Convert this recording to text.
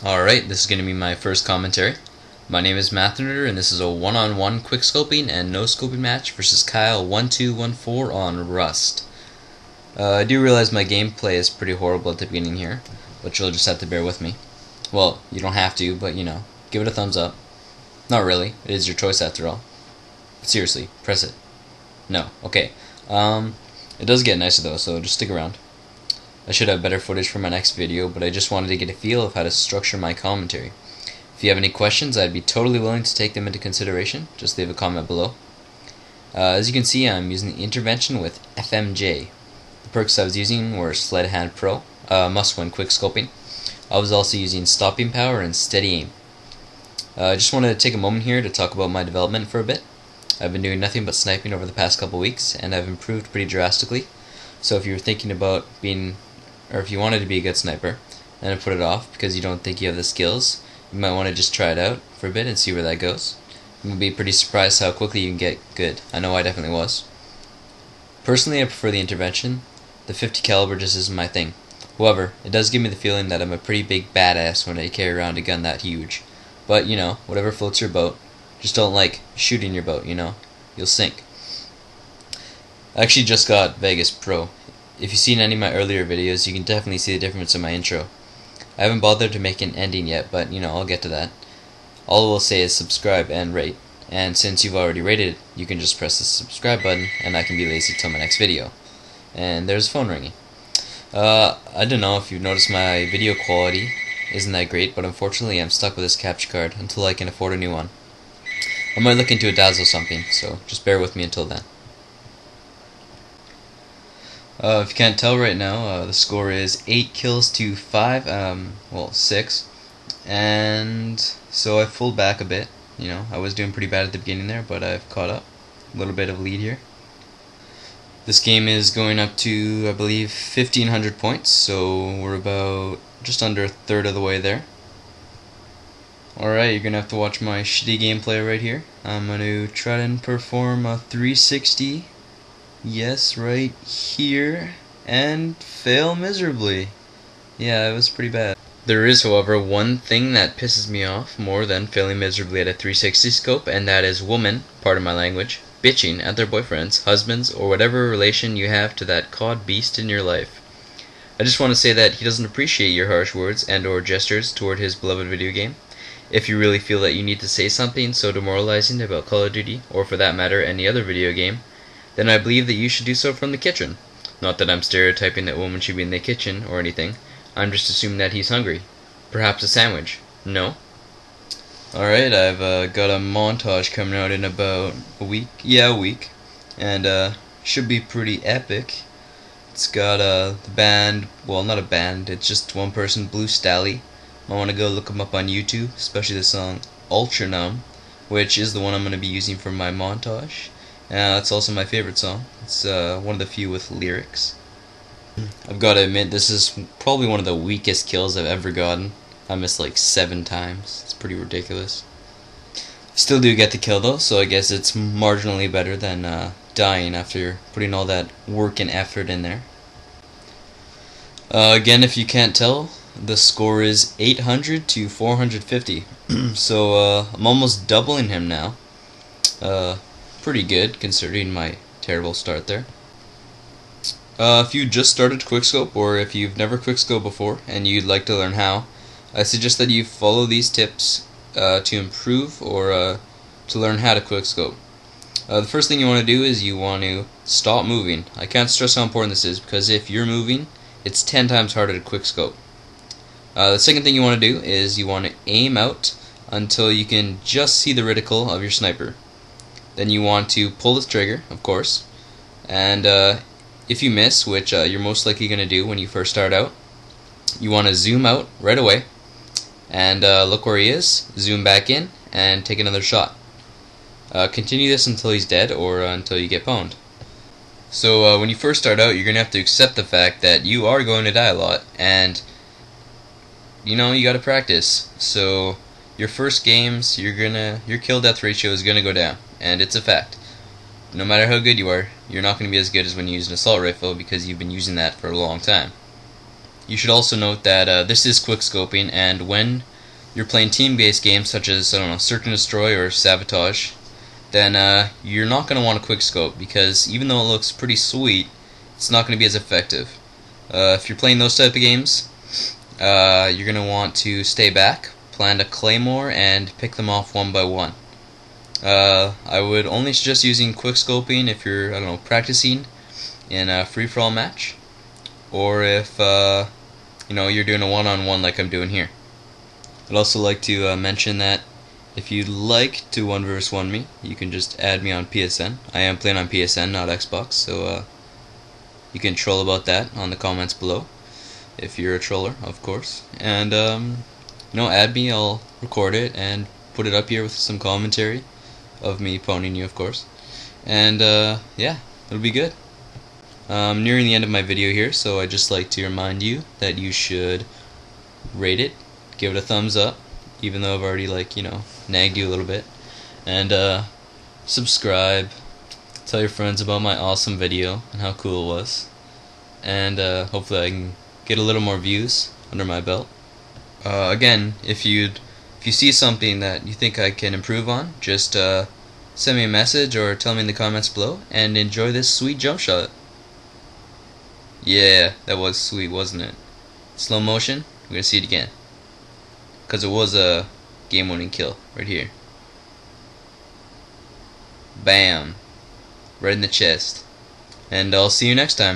Alright, this is going to be my first commentary. My name is Mathnerder, and this is a one-on-one quick-scoping and no-scoping match versus Kyle-1214 on Rust. I do realize my gameplay is pretty horrible at the beginning here, but you'll just have to bear with me. Well, you don't have to, but you know, give it a thumbs up. Not really, it is your choice after all. But seriously, press it. No, okay. It does get nicer though, so just stick around. I should have better footage for my next video, but I just wanted to get a feel of how to structure my commentary. If you have any questions, I'd be totally willing to take them into consideration. Just leave a comment below. As you can see, I'm using the intervention with FMJ. The perks I was using were Sled Hand Pro, must-win quick scoping. I was also using stopping power and steady aim. I just wanted to take a moment here to talk about my development for a bit. I've been doing nothing but sniping over the past couple weeks, and I've improved pretty drastically. So if you're thinking about being, or if you wanted to be a good sniper, and then put it off because you don't think you have the skills, you might want to just try it out for a bit and see where that goes. You'll be pretty surprised how quickly you can get good. I know I definitely was. Personally, I prefer the intervention. The 50 caliber just isn't my thing. However, it does give me the feeling that I'm a pretty big badass when I carry around a gun that huge. But, you know, whatever floats your boat. Just don't like shooting your boat, you know. You'll sink. I actually just got Vegas Pro. If you've seen any of my earlier videos, you can definitely see the difference in my intro. I haven't bothered to make an ending yet, but, you know, I'll get to that. All I will say is subscribe and rate. And since you've already rated, you can just press the subscribe button, and I can be lazy till my next video. And there's a phone ringing. I don't know if you've noticed my video quality isn't that great, but unfortunately I'm stuck with this capture card until I can afford a new one. I might look into a Dazzle something, so just bear with me until then. If you can't tell right now, the score is 8 kills to 5, well 6, and so I pulled back a bit. You know, I was doing pretty bad at the beginning there, but I've caught up. A little bit of lead here. This game is going up to, I believe, 1,500 points, so we're about just under a third of the way there. Alright, you're gonna have to watch my shitty gameplay right here. I'm gonna try and perform a 360. Yes, right here, and fail miserably. Yeah, it was pretty bad. There is, however, one thing that pisses me off more than failing miserably at a 360 scope, and that is women, pardon my language, bitching at their boyfriends, husbands, or whatever relation you have to that cod beast in your life. I just want to say that he doesn't appreciate your harsh words and or gestures toward his beloved video game. If you really feel that you need to say something so demoralizing about Call of Duty, or for that matter any other video game, then I believe that you should do so from the kitchen. Not that I'm stereotyping that women should be in the kitchen or anything. I'm just assuming that he's hungry. Perhaps a sandwich. No? Alright, I've got a montage coming out in about a week. Yeah, a week. And should be pretty epic. It's got the band, well, not a band, it's just one person, Blue Stally. I want to go look them up on YouTube, especially the song Ultra Numb, which is the one I'm going to be using for my montage. It's also my favorite song. It's one of the few with lyrics. I've got to admit, this is probably one of the weakest kills I've ever gotten. I missed like 7 times. It's pretty ridiculous. Still do get the kill though, so I guess it's marginally better than dying after putting all that work and effort in there. Again, if you can't tell, the score is 800 to 450. So I'm almost doubling him now. Pretty good considering my terrible start there. If you just started quickscope, or if you've never quickscoped before and you'd like to learn how, I suggest that you follow these tips to improve or to learn how to quickscope. The first thing you want to do is you want to stop moving. I can't stress how important this is, because if you're moving, it's 10 times harder to quickscope. The second thing you want to do is you want to aim out until you can just see the reticle of your sniper. Then you want to pull the trigger, of course, and if you miss, which you're most likely going to do when you first start out, you want to zoom out right away and look where he is, zoom back in, and take another shot. Continue this until he's dead or until you get pwned. So when you first start out, you're going to have to accept the fact that you are going to die a lot, and you know, you got to practice. So your first games, your kill death ratio is going to go down, and it's a fact. No matter how good you are, you're not going to be as good as when you use an assault rifle, because you've been using that for a long time. You should also note that this is quickscoping, and when you're playing team-based games such as, I don't know, Search and Destroy or Sabotage, then you're not going to want a quickscope, because even though it looks pretty sweet, it's not going to be as effective. If you're playing those type of games, you're going to want to stay back, plant a claymore, and pick them off one by one. I would only suggest using quickscoping if you're, I don't know, practicing in a free-for-all match, or if you're doing a one-on-one like I'm doing here. I'd also like to mention that if you'd like to 1v1 me, you can just add me on PSN. I am playing on PSN, not Xbox, so you can troll about that on the comments below, if you're a troller, of course. And add me, I'll record it and put it up here with some commentary of me ponying you, of course. And yeah, it'll be good. I'm nearing the end of my video here, so I'd just like to remind you that you should rate it, give it a thumbs up, even though I've already nagged you a little bit, and subscribe, tell your friends about my awesome video and how cool it was, and hopefully I can get a little more views under my belt. Again, if you see something that you think I can improve on, just send me a message or tell me in the comments below, and enjoy this sweet jump shot. Yeah, that was sweet, wasn't it? Slow motion, we're gonna see it again, because it was a game-winning kill right here. Bam, right in the chest. And I'll see you next time.